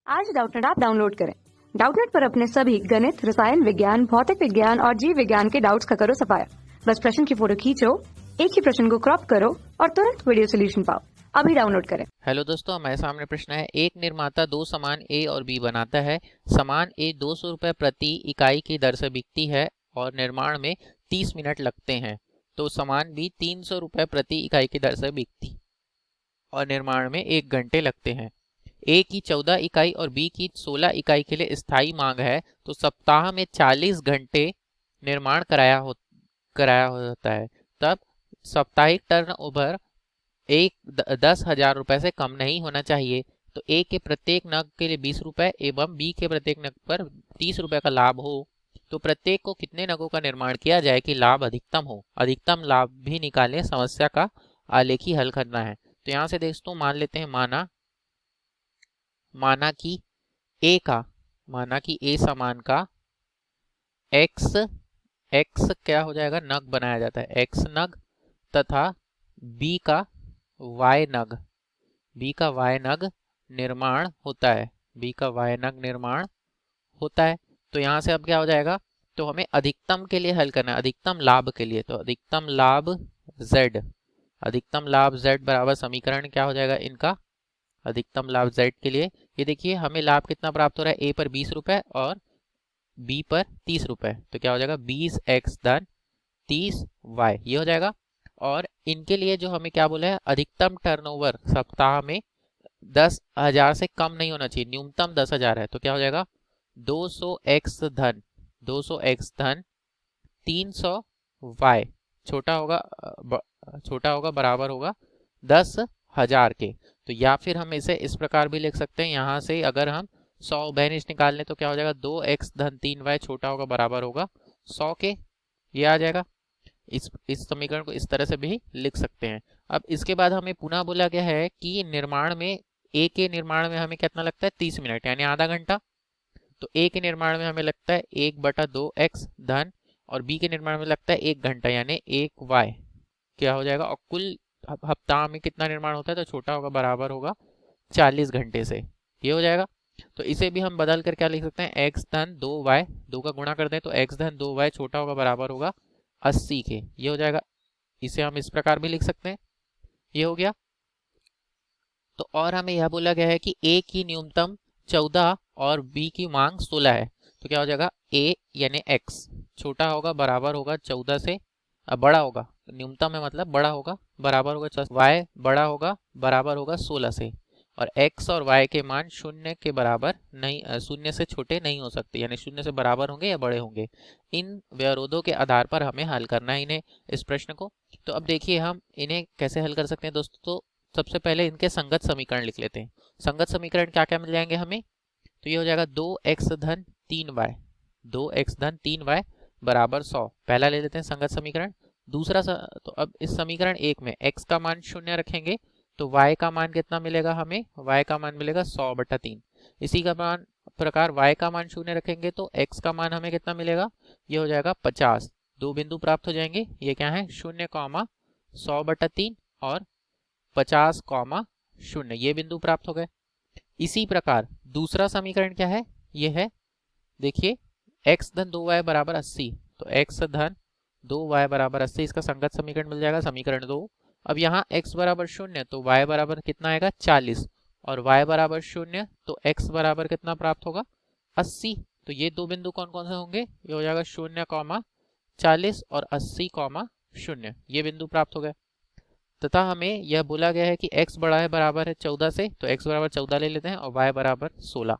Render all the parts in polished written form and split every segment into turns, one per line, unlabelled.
आज Doubtnut app download करें। Doubtnut पर अपने सभी गणित, रसायन विज्ञान, भौतिक विज्ञान और जीव विज्ञान के डाउट्स का करो सफाया। बस प्रश्न की फोटो खींचो, एक ही प्रश्न को क्रॉप करो और तुरंत वीडियो सोल्यूशन पाओ। अभी डाउनलोड करें।
हेलो दोस्तों, हमारे सामने प्रश्न है। एक निर्माता दो सामान ए और बी बनाता है। सामान ए 200 रुपये प्रति इकाई की दर से बिकती है और निर्माण में 30 मिनट लगते हैं। तो सामान बी 300 रुपये प्रति इकाई की दर से बिकती और निर्माण में 1 घंटे लगते हैं। ए की 14 इकाई और बी की 16 इकाई के लिए स्थायी मांग है, तो सप्ताह में 40 घंटे निर्माण कराया होता है। तब साप्ताहिक टर्नओवर 10,000 रुपये से कम नहीं होना चाहिए। तो ए के प्रत्येक नग के लिए 20 रुपये एवं बी के प्रत्येक नग पर 30 रुपये का लाभ हो, तो प्रत्येक को कितने नगों का निर्माण किया जाए कि लाभ अधिकतम हो। अधिकतम लाभ भी निकालें, समस्या का आलेखी हल करना है। तो यहाँ से दोस्तों मान लेते हैं, माना कि ए सामान का एक्स क्या हो जाएगा, नग बनाया जाता है, एक्स नग, तथा बी का वाई नग निर्माण होता है। तो यहाँ से अब क्या हो जाएगा, तो हमें अधिकतम के लिए हल करना है, अधिकतम लाभ के लिए। तो अधिकतम लाभ z बराबर समीकरण क्या हो जाएगा इनका, अधिकतम लाभ z के लिए ये देखिए हमें लाभ कितना प्राप्त हो रहा है, ए पर 20 रुपये और बी पर 30 रुपये। तो क्या हो जाएगा, 20x धन 30y, ये हो जाएगा। और इनके लिए जो हमें क्या बोला है, अधिकतम टर्नओवर सप्ताह में 10,000 से कम नहीं होना चाहिए, न्यूनतम 10,000 है। तो क्या हो जाएगा, 200x धन 300y छोटा होगा बराबर होगा 10,000 के। तो या फिर हम इसे इस प्रकार भी लिख सकते हैं, यहाँ से अगर हम 100 बेनिश निकाल लें तो क्या हो जाएगा, 2x धन 3y छोटा होगा बराबर होगा 100 के, ये आ जाएगा। इस समीकरण को इस तरह से भी लिख सकते हैं। अब इसके बाद हमें पुनः बोला गया है कि ए के निर्माण में हमें कितना लगता है, 30 मिनट यानी आधा घंटा। तो ए के निर्माण में हमें लगता है 1/2x धन, और बी के निर्माण में लगता है 1 घंटा यानी 1y, क्या हो जाएगा। और कुल हफ्ता में कितना निर्माण होता है, तो छोटा होगा बराबर होगा 40 घंटे से, ये हो जाएगा। तो इसे भी हम बदल कर क्या लिख सकते हैं, x धन 2y, 2 का गुणा कर दें तो x धन 2y छोटा होगा बराबर होगा 80 के, ये हो जाएगा। इसे हम इस प्रकार भी लिख सकते हैं, ये हो गया। तो और हमें यह बोला गया है कि ए की न्यूनतम 14 और बी की मांग 16 है। तो क्या हो जाएगा, ए यानी x छोटा होगा बराबर होगा 14 से, बड़ा होगा, न्यूनतम है मतलब बड़ा होगा, बराबर होगा y बड़ा होगा बराबर होगा 16 से, और x और y के मान 0 के बराबर नहीं, 0 से छोटे नहीं हो सकते, यानी 0 से बराबर होंगे या बड़े होंगे। इन व्यवरोधों के आधार पर हमें हल करना है इन्हें, इस प्रश्न को। तो अब देखिए हम इन्हें कैसे हल कर सकते हैं दोस्तों। तो सबसे पहले इनके संगत समीकरण लिख लेते हैं। संगत समीकरण क्या क्या मिल जाएंगे हमें, तो ये हो जाएगा 2x धन 3y बराबर 100, पहला ले लेते हैं संगत समीकरण। दूसरा तो अब इस समीकरण 1 में x का मान 0 रखेंगे तो y का मान कितना मिलेगा हमें, y का मान मिलेगा 100/3। इसी का मान प्रकार y का मान 0 रखेंगे तो x का मान हमें कितना मिलेगा, ये हो जाएगा 50। दो बिंदु प्राप्त हो जाएंगे, ये क्या है, 0,100/3 और 50,0, ये बिंदु प्राप्त हो गए। इसी प्रकार दूसरा समीकरण क्या है, ये है देखिए x धन 2y बराबर 80, तो x धन 2y बराबर 80 इसका संगत समीकरण मिल जाएगा, समीकरण 2। अब यहाँ x बराबर 0 तो y बराबर कितना आएगा 40, और y बराबर 0 तो x बराबर कितना प्राप्त होगा 80। तो ये दो बिंदु कौन कौन से होंगे, ये हो जाएगा 0,40 और 80,0, ये बिंदु प्राप्त हो गए। तथा हमें यह बोला गया है कि x बड़ा है बराबर है 14 से, तो x बराबर 14 ले लेते हैं और y बराबर 16,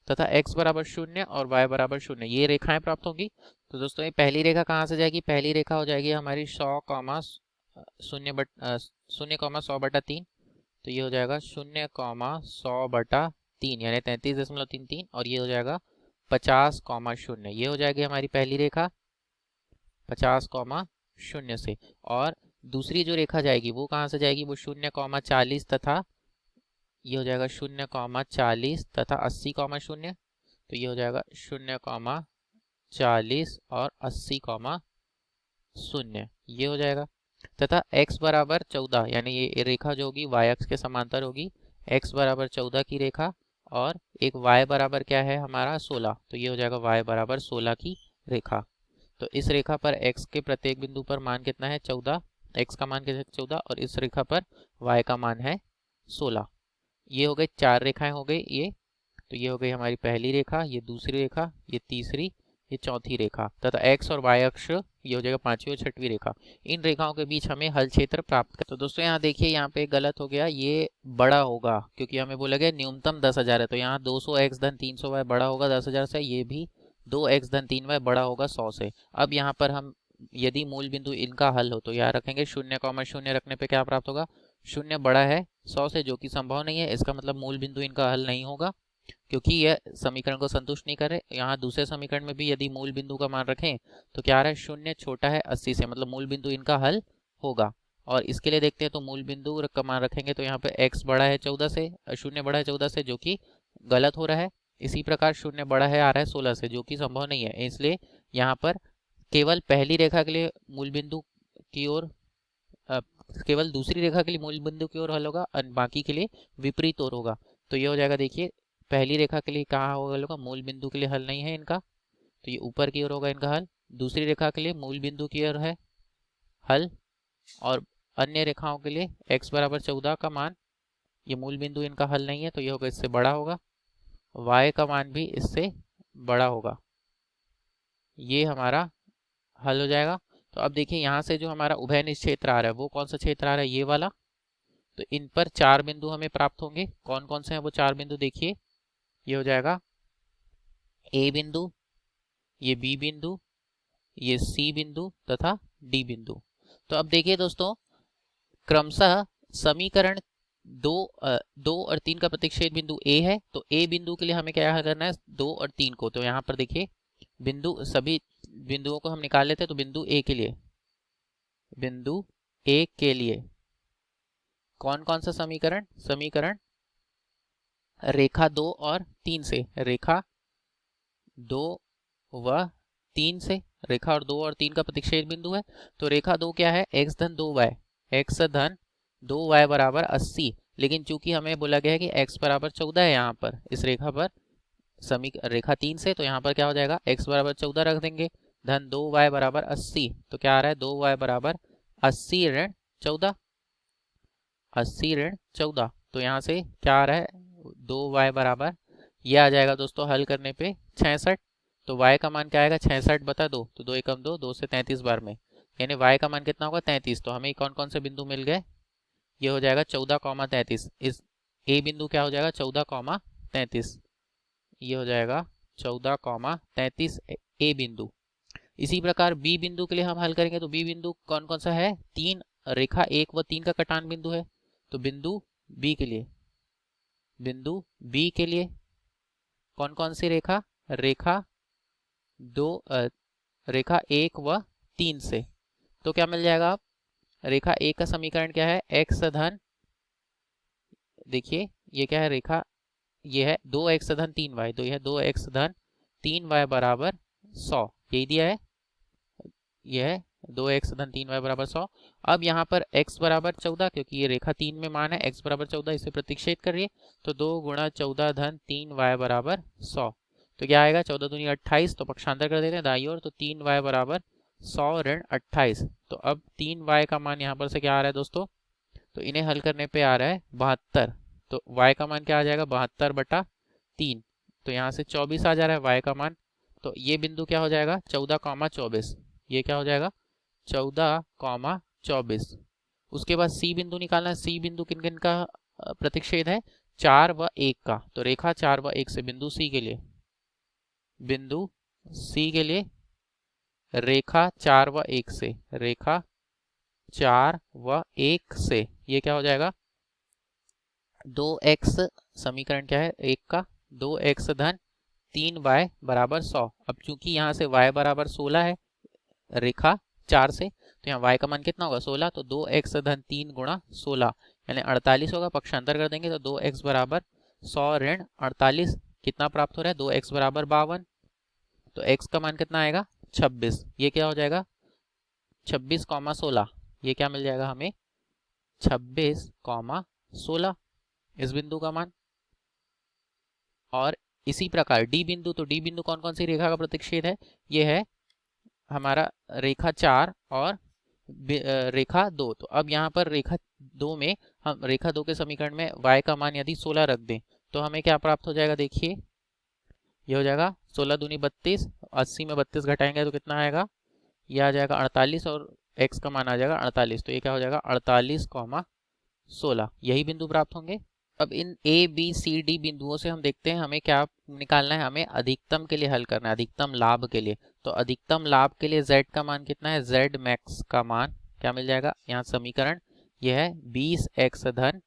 तथा x बराबर 0 और y बराबर 0, ये रेखाएं प्राप्त होंगी। तो दोस्तों ये पहली रेखा कहाँ से जाएगी, पहली रेखा हो जाएगी हमारी 0,100/3, तो ये हो जाएगा 0,100/3 यानी 33.33, और ये हो जाएगा 50,0, ये हो जाएगी हमारी पहली रेखा 50,0 से। और दूसरी जो रेखा जाएगी वो कहाँ से जाएगी, वो 0,40 तथा ये हो जाएगा 0,40 तथा 80,0, तो ये हो जाएगा 0,40 और 80,0, ये हो जाएगा। तथा x बराबर 14 यानी ये रेखा जो होगी y अक्ष के समांतर होगी, x बराबर 14 की रेखा और एक y बराबर क्या है हमारा 16, तो ये हो जाएगा y बराबर 16 की रेखा। तो इस रेखा पर x के प्रत्येक बिंदु पर मान कितना है 14, x का मान कितना है 14, और इस रेखा पर y का मान है 16। ये हो गई 4 रेखाएं हो गई ये। तो ये हो गई हमारी पहली रेखा, ये दूसरी रेखा, ये तीसरी, ये चौथी रेखा, तथा x और y अक्ष ये हो जाएगा 5वीं और 6वीं रेखा। इन रेखाओं के बीच हमें हल क्षेत्र प्राप्त कर। तो दोस्तों यहाँ देखिए, यहाँ पे गलत हो गया, ये बड़ा होगा क्योंकि हमें बोला गया न्यूनतम 10,000 है, तो यहाँ 200x धन 300y बड़ा होगा 10,000 से, ये भी 2x धन 3y बड़ा होगा 100 से। अब यहाँ पर हम यदि मूल बिंदु इनका हल हो तो यहाँ रखेंगे 0,0 रखने पे क्या प्राप्त होगा, 0 बड़ा है 100 से, जो कि संभव नहीं है। इसका मतलब मूल बिंदु इनका हल नहीं होगा क्योंकि यह समीकरण को संतुष्ट नहीं करे। यहाँ दूसरे समीकरण में भी यदि मूल बिंदु का मान रखें तो क्या आ रहा है, 0 छोटा है 80 से, मतलब मूल बिंदु इनका हल होगा। और इसके लिए देखते हैं, तो मूल बिंदु का मान रखेंगे तो यहाँ पे x बड़ा है 14 से, 0 बड़ा है 14 से, जो कि गलत हो रहा है। इसी प्रकार 0 बड़ा है आ रहा है 16 से, जो कि संभव नहीं है। इसलिए यहाँ पर केवल पहली रेखा के लिए मूल बिंदु की ओर, केवल दूसरी रेखा के लिए मूल बिंदु की ओर हल होगा और बाकी के लिए विपरीत ओर होगा। तो ये हो जाएगा, देखिए पहली रेखा के लिए कहाँ होगा, मूल बिंदु के लिए हल नहीं है इनका, तो ये ऊपर की ओर होगा इनका हल। दूसरी रेखा के लिए मूल बिंदु की ओर है हल, और अन्य रेखाओं के लिए x बराबर 14 का मान, ये मूल बिंदु इनका हल नहीं है, तो ये होगा इससे बड़ा होगा, y का मान भी इससे बड़ा होगा। ये हमारा हल हो जाएगा। तो अब देखिए यहाँ से जो हमारा उभयनिष्ठ क्षेत्र आ रहा है वो कौन सा क्षेत्र आ रहा है, ये वाला। तो इन पर 4 बिंदु हमें प्राप्त होंगे। कौन कौन से हैं वो 4 बिंदु, देखिए ये हो जाएगा A बिंदु, ये B बिंदु, ये C बिंदु तथा D बिंदु। तो अब देखिए दोस्तों, क्रमशः समीकरण 2 और 3 का प्रतिच्छेद बिंदु A है, तो A बिंदु के लिए हमें क्या करना है 2 और 3 को। तो यहाँ पर देखिए बिंदु, सभी बिंदुओं को हम निकाल लेते हैं। तो बिंदु A के लिए, बिंदु A के लिए कौन कौन सा समीकरण, समीकरण रेखा 2 और 3 से, रेखा 2 व 3 से, रेखा और 2 और 3 का प्रतिच्छेद बिंदु है। तो रेखा 2 क्या है, x धन 2y, x धन 2y बराबर 80। लेकिन चूंकि हमें बोला गया है कि x बराबर 14 है यहाँ पर इस रेखा पर, रेखा 3 से, तो यहाँ पर क्या हो जाएगा, x बराबर 14 रख देंगे, धन 2y बराबर 80। तो क्या आ रहा है, 2y बराबर 80 ऋण 14, 80 ऋण 14। तो यहाँ से क्या आ रहा है, 2y बराबर, ये आ जाएगा दोस्तों हल करने पे 66। तो y का मान क्या आएगा, 66 बता 2, तो 2 एकम 2, 2 से 33 बार में, यानी y का मान कितना होगा 33। तो हमें कौन कौन से बिंदु मिल गए, ये हो जाएगा 14,33। इस a बिंदु क्या हो जाएगा 14,33, ये हो जाएगा 14,33 a बिंदु। इसी प्रकार b बिंदु के लिए हम हल करेंगे। तो b बिंदु कौन कौन सा है, 3, रेखा 1 व 3 का कटान बिंदु है। तो बिंदु b के लिए, बिंदु b के लिए कौन कौन सी रेखा, रेखा 2, रेखा 1 व 3 से। तो क्या मिल जाएगा, आप रेखा 1 का समीकरण क्या है, x धन, देखिए ये क्या है, रेखा ये है 2x धन 3y, तो यह 2x धन 3y बराबर 100, यही दिया है, यह है 2x धन 3y बराबर 100। अब यहाँ पर x बराबर 14, क्योंकि ये रेखा 3 में मान है x बराबर 14, इसे प्रतिच्छेद करिए। तो 2 गुणा 14 धन 3y बराबर 100। तो क्या आएगा, 14 दूनी 28, तो पक्षांतर कर देते हैं दाईं ओर, तो 3y बराबर 100 ऋण 28। तो अब 3y का मान यहाँ पर से क्या आ रहा है दोस्तों, तो इन्हें हल करने पे आ रहा है 72। तो y का मान क्या आ जाएगा, 72/3। तो यहाँ से 24 आ जा रहा है y का मान। तो ये बिंदु क्या हो जाएगा, 14,24, ये क्या हो जाएगा 14,24। उसके बाद C बिंदु निकालना है। C बिंदु किन किन का प्रतिच्छेद है, 4 व 1 का। तो रेखा 4 व 1 से, बिंदु C के लिए, बिंदु C के लिए रेखा 4 व 1 से, रेखा 4 व 1 से, ये क्या हो जाएगा 2x, समीकरण क्या है 1 का, 2x धन 3y बराबर 100। अब चूंकि यहाँ से y बराबर 16 है रेखा 4 से, तो यहाँ y का मान कितना होगा 16, तो 2x धन 3 गुणा 16 यानी 48 होगा। पक्षांतर कर देंगे तो 2x बराबर 100 ऋण 48 कितना प्राप्त हो रहा है, 2x बराबर 52। तो x का मान कितना आएगा 26, ये क्या हो जाएगा 26,16, ये क्या मिल जाएगा हमें 26,16 इस बिंदु का मान। और इसी प्रकार डी बिंदु, तो डी बिंदु कौन कौन सी रेखा का प्रतिच्छेद है, ये है हमारा रेखा 4 और रेखा 2। तो अब यहाँ पर रेखा 2 में हम रेखा 2 के समीकरण में y का मान यदि 16 रख दें तो हमें क्या प्राप्त हो जाएगा, देखिए ये हो जाएगा 16 दूनी 32, 80 में 32 घटाएंगे तो कितना आएगा, ये आ जाएगा 48 और x का मान आ जाएगा 48, तो ये क्या हो जाएगा 48,16, यही बिंदु प्राप्त होंगे। अब इन a b c d बिंदुओं से हम देखते हैं हमें क्या निकालना है, हमें अधिकतम के लिए हल करना है, अधिकतम लाभ के लिए। तो अधिकतम लाभ के लिए z का मान कितना है, z मैक्स का मान क्या मिल जाएगा, यहाँ समीकरण यह है 20x धन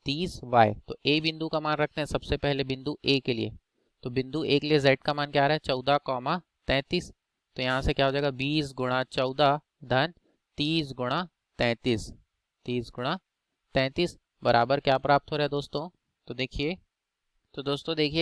30y। तो a बिंदु का मान रखते हैं सबसे पहले बिंदु a के लिए, तो बिंदु a के लिए z का मान क्या आ रहा है 14,33, तो यहाँ से क्या हो जाएगा 20 गुणा 14 धन 30 गुणा 33, 30 गुणा 33 बराबर क्या प्राप्त हो रहा है दोस्तों, तो देखिए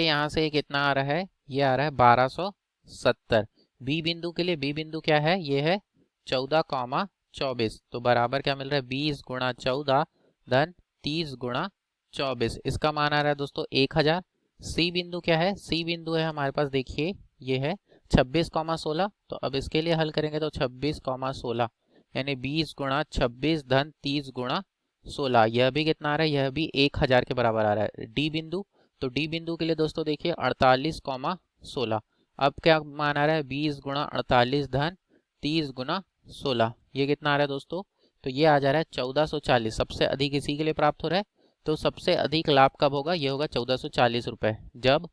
यहाँ से कितना आ रहा है, ये आ रहा है 1270। बी बिंदु के लिए, बी बिंदु क्या है, ये है 14,24, तो बराबर क्या मिल रहा है 20 गुणा 14 धन 30 गुणा 24, इसका मान आ रहा है दोस्तों 1000। सी बिंदु क्या है, सी बिंदु है हमारे पास, देखिए ये है 26,16, तो अब इसके लिए हल करेंगे तो 26,16 यानी 20 गुणा 26 धन 30 गुणा 16, यह भी कितना आ रहा है, यह भी 1000 के बराबर आ रहा है। डी बिंदु, तो डी बिंदु के लिए दोस्तों देखिए 48,16, अब क्या मान आ रहा है 20 गुणा 48 धन 30 गुणा 16, ये कितना आ रहा है दोस्तों, तो ये आ जा रहा है 1440, सबसे अधिक इसी के लिए प्राप्त हो रहा है। तो सबसे अधिक लाभ कब होगा, ये होगा 1440 रुपये, जब,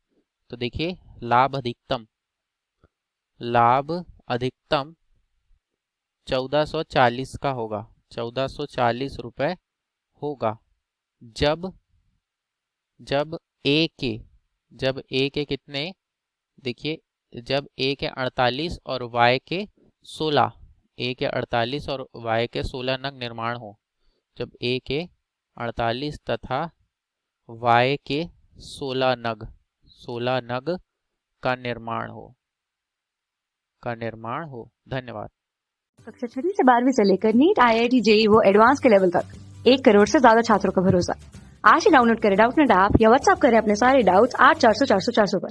तो देखिए लाभ अधिकतम 1440 का होगा, 1440 रुपये होगा जब ए के कितने, देखिए जब ए के 48 और वाई के 16, ए के 48 और वाई के 16 नग निर्माण हो, जब ए के 48 तथा वाई के 16 नग का निर्माण हो। धन्यवाद।
कक्षा 6वीं से 12वीं से लेकर नीट, IIT, JEE वो एडवांस के लेवल तक 1 करोड़ से ज्यादा छात्रों का भरोसा। आज ही डाउनलोड करें डाउटनेट ऐप या व्हाट्सएप करें अपने सारे डाउट्स 8400 400 400 पर।